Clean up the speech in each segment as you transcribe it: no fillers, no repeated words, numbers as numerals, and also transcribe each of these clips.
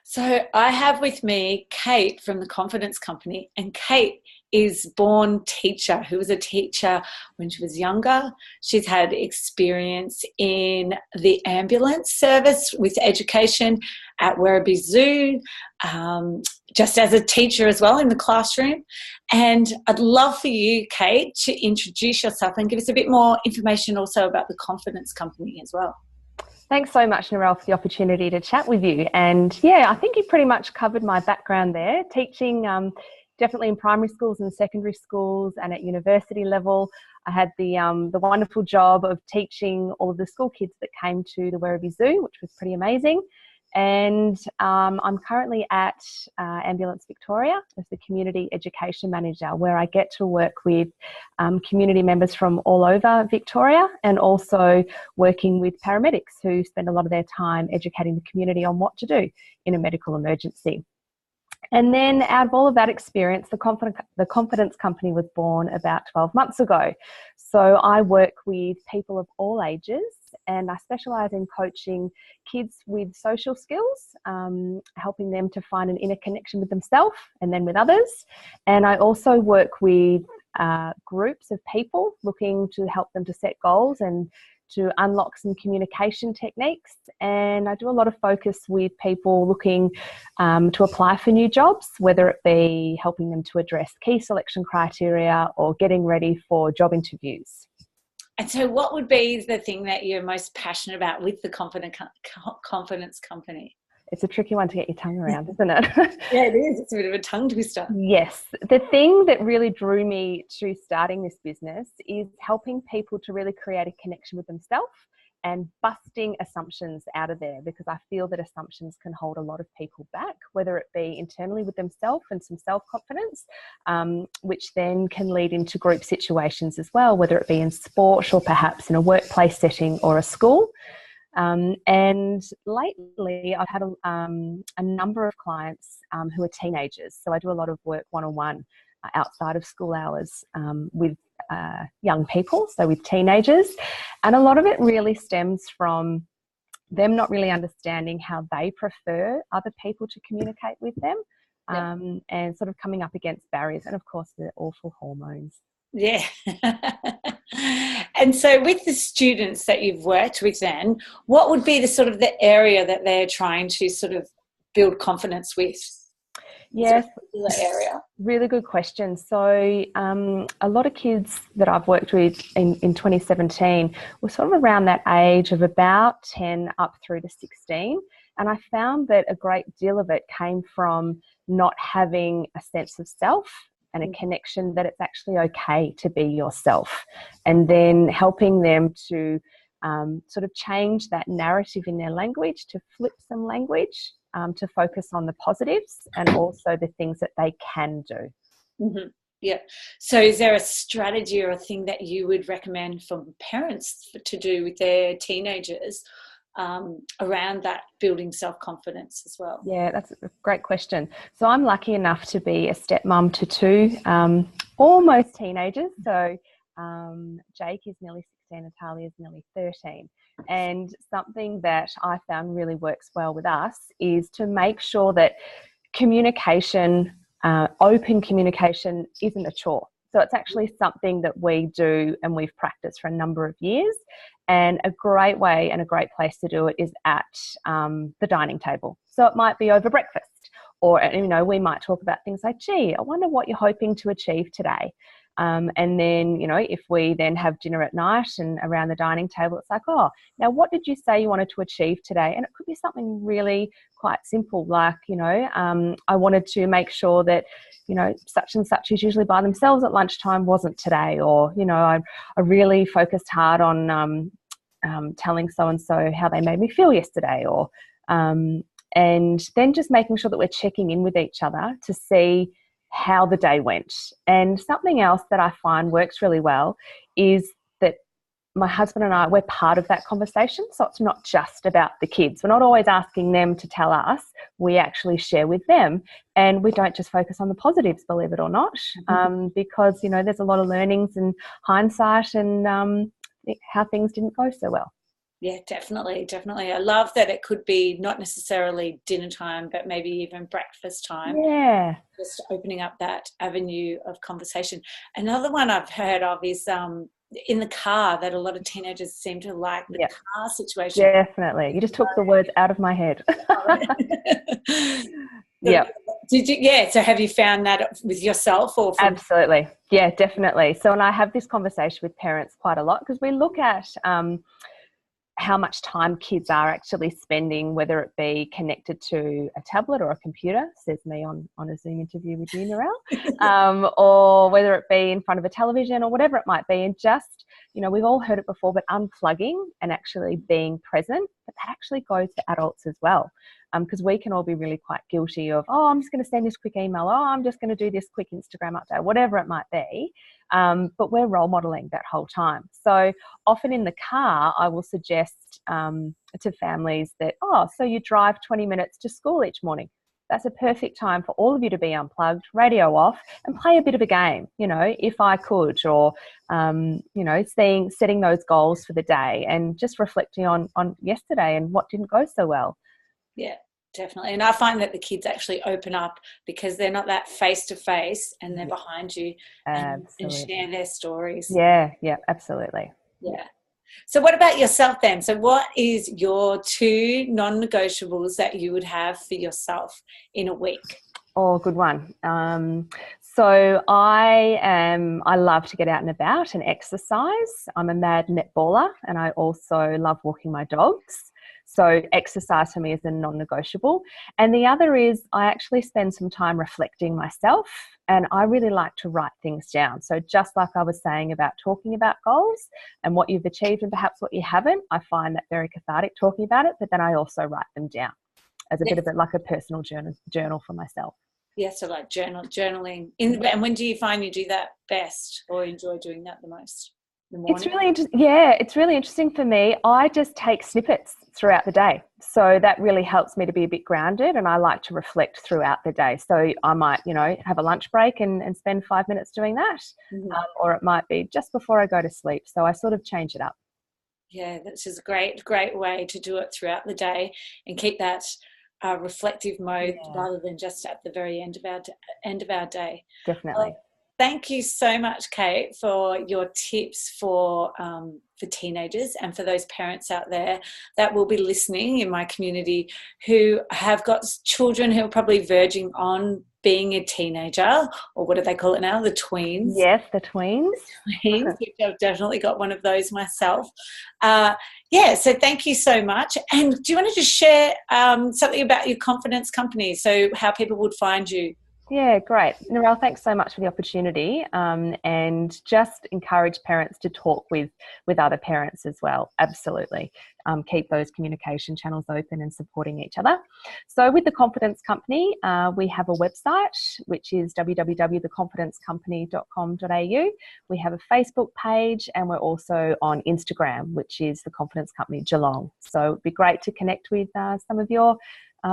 So I have with me Kate from the Confidence Company, and Kate is born teacher who was a teacher when she was younger. She's had experience in the ambulance service with education at Werribee Zoo, um, just as a teacher as well in the classroom. And I'd love for you, Kate, to introduce yourself and give us a bit more information also about the Confidence Company as well. Thanks so much, Narelle, for the opportunity to chat with you. And yeah, I think you pretty much covered my background there, teaching definitely in primary schools and secondary schools and at university level. I had the wonderful job of teaching all of the school kids that came to the Werribee Zoo, which was pretty amazing. And I'm currently at Ambulance Victoria as the Community Education Manager, where I get to work with community members from all over Victoria, and also working with paramedics who spend a lot of their time educating the community on what to do in a medical emergency. And then out of all of that experience, the Confidence Company was born about 12 months ago. So I work with people of all ages, and I specialise in coaching kids with social skills, helping them to find an inner connection with themselves and then with others. And I also work with groups of people looking to help them to set goals and to unlock some communication techniques. And I do a lot of focus with people looking to apply for new jobs, whether it be helping them to address key selection criteria or getting ready for job interviews. And so what would be the thing that you're most passionate about with the Confidence Company? It's a tricky one to get your tongue around, isn't it? Yeah, it is. It's a bit of a tongue twister. Yes. The thing that really drew me to starting this business is helping people to really create a connection with themselves and busting assumptions out of there, because I feel that assumptions can hold a lot of people back, whether it be internally with themselves and some self-confidence, which then can lead into group situations as well, whether it be in sport or perhaps in a workplace setting or a school. And lately I've had a number of clients who are teenagers. So I do a lot of work one-on-one outside of school hours with young people, so with teenagers. And a lot of it really stems from them not really understanding how they prefer other people to communicate with them, and sort of coming up against barriers, and of course the awful hormones. Yeah. And so with the students that you've worked with then, what would be the sort of the area that they're trying to sort of build confidence with? Yes, area. really good question. So a lot of kids that I've worked with in 2017 were sort of around that age of about 10 up through to 16. And I found that a great deal of it came from not having a sense of self and a connection that it's actually okay to be yourself, and then helping them to sort of change that narrative in their language, to flip some language, to focus on the positives and also the things that they can do. Mm-hmm. Yeah. So is there a strategy or a thing that you would recommend for parents to do with their teenagers around that building self-confidence as well? Yeah, that's a great question. So I'm lucky enough to be a stepmom to two almost teenagers. So Jake is nearly 16 and Talia is nearly 13. And something that I found really works well with us is to make sure that communication, open communication, isn't a chore. So it's actually something that we do and we've practiced for a number of years. And a great way and a great place to do it is at the dining table. So it might be over breakfast, or, you know, we might talk about things like, gee, I wonder what you're hoping to achieve today. And then, you know, if we then have dinner at night and around the dining table, it's like, oh, now what did you say you wanted to achieve today? And it could be something really quite simple, like, you know, I wanted to make sure that, you know, such and such is usually by themselves at lunchtime wasn't today. Or, you know, I really focused hard on telling so-and-so how they made me feel yesterday. Or and then just making sure that we're checking in with each other to see how the day went. And something else that I find works really well is that my husband and I, we're part of that conversation. So it's not just about the kids. We're not always asking them to tell us. We actually share with them, and we don't just focus on the positives, believe it or not, because, you know, there's a lot of learnings and hindsight and how things didn't go so well. Yeah, definitely, definitely. I love that it could be not necessarily dinner time, but maybe even breakfast time. Yeah. Just opening up that avenue of conversation. Another one I've heard of is in the car, that a lot of teenagers seem to like the Yep. car situation. Definitely. You just took the words out of my head. So, Yep. did you? Yeah. So have you found that with yourself or from? Absolutely. Yeah, definitely. So, and I have this conversation with parents quite a lot because we look at how much time kids are actually spending, whether it be connected to a tablet or a computer, says me on a Zoom interview with you, Narelle, or whether it be in front of a television or whatever it might be. And just, we've all heard it before, but unplugging and actually being present, but that actually goes to adults as well. Because we can all be really quite guilty of, oh, I'm just going to send this quick email, oh, I'm just going to do this quick Instagram update, whatever it might be. But we're role modeling that whole time. So often in the car, I will suggest to families that, oh, so you drive 20 minutes to school each morning. That's a perfect time for all of you to be unplugged, radio off, and play a bit of a game, if I could, or, setting those goals for the day and just reflecting on yesterday and what didn't go so well. Yeah, definitely. And I find that the kids actually open up because they're not that face to face and they're behind you and share their stories. Yeah, absolutely. Yeah. So what about yourself then? So what is your 2 non-negotiables that you would have for yourself in a week? Oh, good one. So I love to get out and about and exercise. I'm a mad netballer and I also love walking my dogs. So exercise for me is a non-negotiable. And the other is I actually spend some time reflecting myself and I really like to write things down. So just like I was saying about talking about goals and what you've achieved and perhaps what you haven't, I find that very cathartic talking about it, but then I also write them down as a bit of like a personal journal for myself. Yeah, so like journaling. And when do you find you do that best or enjoy doing that the most? In the morning? It's really interesting for me. I just take snippets throughout the day. So that really helps me to be a bit grounded and I like to reflect throughout the day. So I might, have a lunch break and spend 5 minutes doing that. Or it might be just before I go to sleep. So I sort of change it up. Yeah, that's just a great way to do it throughout the day and keep that reflective mode rather than just at the very end of our day. Definitely. Thank you so much, Kate, for your tips for teenagers and for those parents out there that will be listening in my community who have got children who are probably verging on being a teenager, or what do they call it now? The tweens. Yes, the tweens. Which I've definitely got one of those myself. So thank you so much. And do you want to just share something about your confidence company, so how people would find you? Yeah, great. Narelle, thanks so much for the opportunity, and just encourage parents to talk with other parents as well. Absolutely. Keep those communication channels open and supporting each other. So with the Confidence Company, we have a website, which is www.theconfidencecompany.com.au. We have a Facebook page and we're also on Instagram, which is the Confidence Company Geelong. So it'd be great to connect with some of your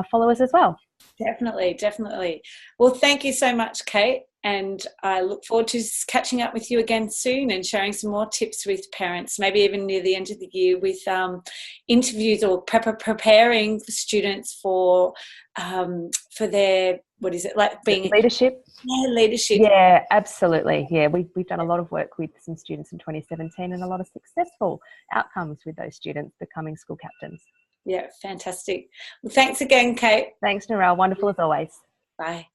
followers as well. Definitely. Well, thank you so much, Kate. And I look forward to catching up with you again soon and sharing some more tips with parents, maybe even near the end of the year with interviews or preparing students for their, what is it, like being leadership? Yeah, leadership. Yeah, absolutely. Yeah, we've done a lot of work with some students in 2017 and a lot of successful outcomes with those students becoming school captains. Yeah, fantastic. Well, thanks again, Kate. Thanks, Narelle. Wonderful as always. Bye.